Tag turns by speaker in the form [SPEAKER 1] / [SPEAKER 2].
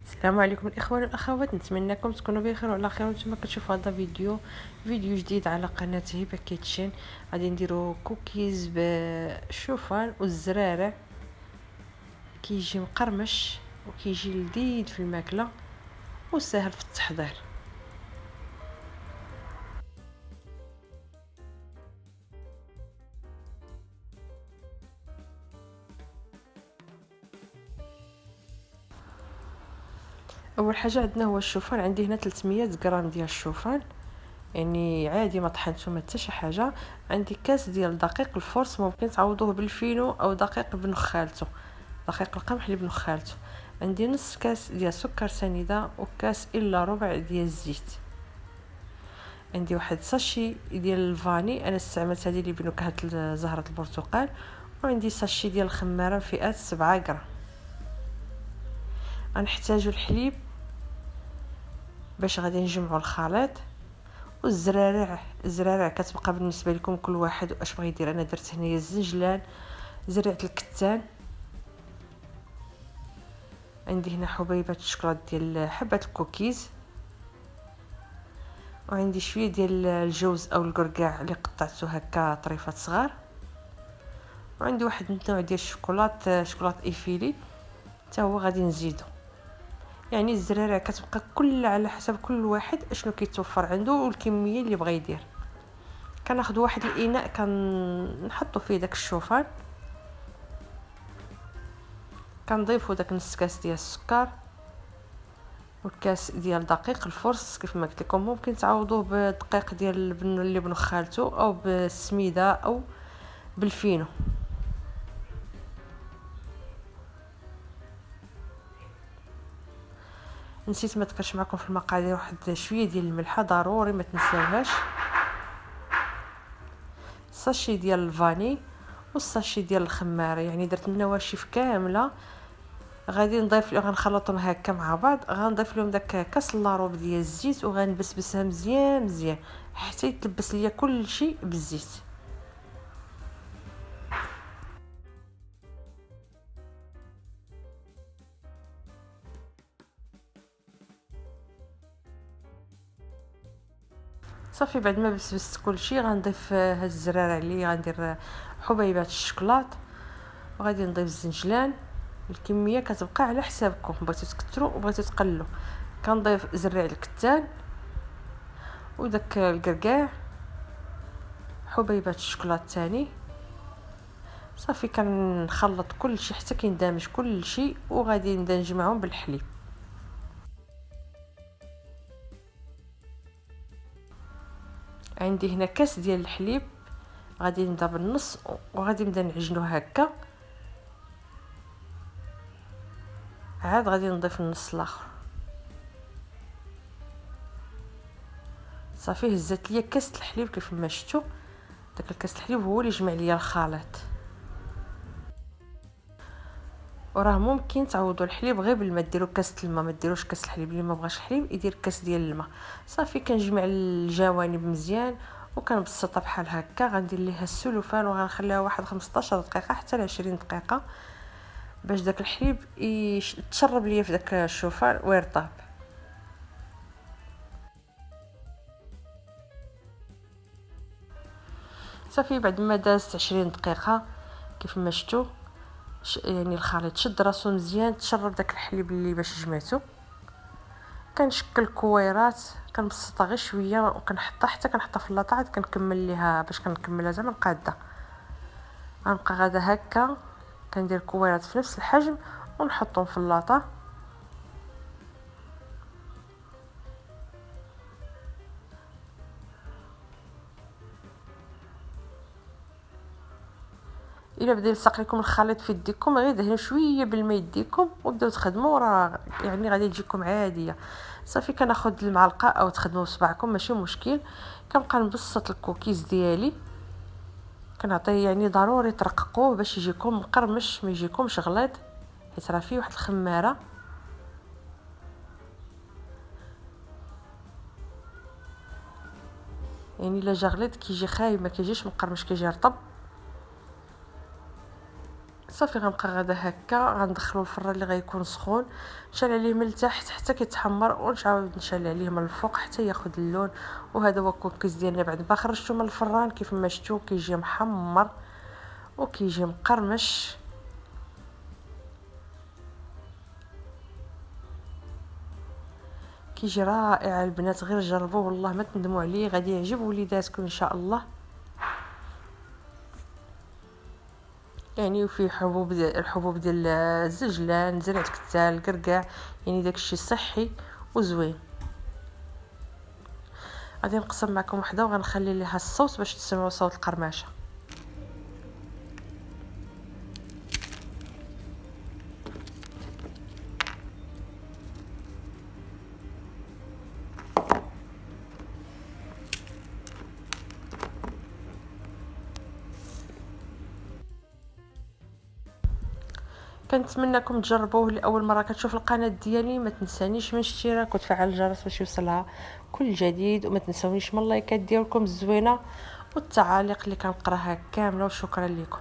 [SPEAKER 1] السلام عليكم الاخوان والاخوات، نتمنىكم تكونوا بخير وعلى خير. وانتم كتشوفوا هذا فيديو جديد على قناه هبه كيتشين. غادي نديرو كوكيز بالشوفان والزرارع. كيجي مقرمش وكيجي لذيذ في الماكله وسهل في التحضير. اول حاجه عندنا هو الشوفان. عندي هنا 300 غرام ديال الشوفان، يعني عادي ما طحنتو ما حتى شي حاجه. عندي كاس ديال دقيق الفورس، ممكن تعوضوه بالفينو او دقيق بنخالته، دقيق القمح اللي بنخالته. عندي نص كاس ديال سكر سنيده وكاس الا ربع ديال الزيت. عندي واحد ساشي ديال الفاني، انا استعملت هذه اللي بنكهه زهره البرتقال. وعندي ساشي ديال الخماره فئات 7 غرام. غنحتاجو الحليب باش غادي نجمعوا الخليط، الزرارع كتبقى بالنسبه لكم كل واحد واش بغى يدير. انا درت هنايا الزنجلان، زرعت الكتان. عندي هنا حبيبات الشكلاط ديال حبه الكوكيز، وعندي شويه ديال الجوز او القرقاع اللي قطعته هكا طريفات صغار. وعندي واحد النوع ديال شكلاط ايفيلي حتى هو غادي نزيدو. يعني الزرارع كتبقى كل على حسب كل واحد اشنو كيتوفر عنده والكميه اللي بغى يدير. كناخذ واحد الاناء كنحطو فيه داك الشوفان، كنضيفو داك نص كاس ديال السكر والكاس ديال دقيق الفرص. كيف ما قلت لكم ممكن تعوضوه بالدقيق ديال اللي بنخالته او بالسميده او بالفينو. نسيت ما ذكرش معكم في المقادير واحد شويه ديال الملحه، ضروري ما تنساوهاش. الساشي ديال الفاني والساشي ديال الخماره، يعني درت النواشف كامله. غادي غنخلطهم هكا مع بعض. غنضيف لهم داك كاس لاروب ديال الزيت وغنبسبسها مزيان حتى يتلبس ليا كل شيء بالزيت. صافي بعد ما بسبست كل شيء غنضيف هاد الزرارع اللي غندير حبيبات الشكلاط، وغادي نضيف الزنجلان. الكميه كتبقى على حسابكم، بغيتو تكثروا وبغيتو تقللوا. كنضيف زرع الكتان وداك القرقاع، حبيبات الشكلاط تاني. صافي كنخلط كل شيء حتى كيندمج كل شيء، وغادي نبدا نجمعهم بالحليب. عندي هنا كاس ديال الحليب، غادي نبدا بالنص وغادي نبدا نعجنو هكا. عاد غادي نضيف النص الاخر. صافي هزت ليا كاس الحليب كيف ما شفتوا. داك الكاس الحليب هو اللي جمع ليا الخليط. وراه ممكن تعوضوا الحليب غير بالماء، ديروا كاس الماء، ما ديروش كاس الحليب. اللي ما بغاش الحليب يدير كاس ديال الماء. صافي كنجمع الجوانب مزيان وكنبسطها بحال هكا. غندير ليها السلوفان وغنخليها واحد 15 دقيقه حتى ل 20 دقيقه باش داك الحليب يتشرب ليا في داك الشوفان ويرطب. صافي بعد ما دازت 20 دقيقه كيف ما شفتوا، يعني الخليط شد راسو مزيان، تشرب داك الحليب اللي باش جمعته. كنشكل كويرات، كنبسطها غير شويه وكنحطها حتى كنحطها في اللاطه. عاد كنكمل ليها باش كنكملها زعما القاده. غنبقى غادا هكا كندير كويرات في نفس الحجم ونحطهم في اللاطه. الا بدا يلصق لكم الخليط في يديكم غير دهنوا شويه بالماء يديكم وبداو تخدموا، راه يعني غادي تجيكم عاديه. صافي كناخذ المعلقه او تخدموا بصبعكم ماشي مشكل. كنبقى نبسط الكوكيز ديالي، كنعطيه يعني ضروري ترققوه باش يجيكم مقرمش ما يجيكمش غليظ، حيت راه فيه واحد الخماره. يعني الا جا غليظ كيجي خايب، ما كيجيش مقرمش، كيجي رطب. صافي غنبقى غادا هكا، غندخلو الفران اللي غيكون سخون، نشعل عليه من التحت حتى كيتحمر، ونعاود نشعل عليه من الفوق حتى ياخذ اللون. وهذا هو الكوكيز ديالنا بعد ما خرجته من الفران. كيف ما شفتوا كيجي محمر وكيجي مقرمش. كيجي رائع البنات، غير جربوه والله ما تندموا عليه، غادي يعجب وليداتكم ان شاء الله. يعني وفيه الحبوب ديال الزجلان، زرع الكتال، الكركاع، يعني داكشي صحي وزوين. غادي نقسم معكم وحده وغنخلي ليها الصوت باش تسمعوا صوت القرمشه. كنتمنىكم تجربوه لاول مره كتشوف القناه ديالي. ما تنسانيش من الاشتراك وتفعل الجرس باش يوصلها كل جديد، وما تنسونيش من اللايكات ديالكم الزوينه والتعاليق اللي كنقراها كامله. وشكرا لكم.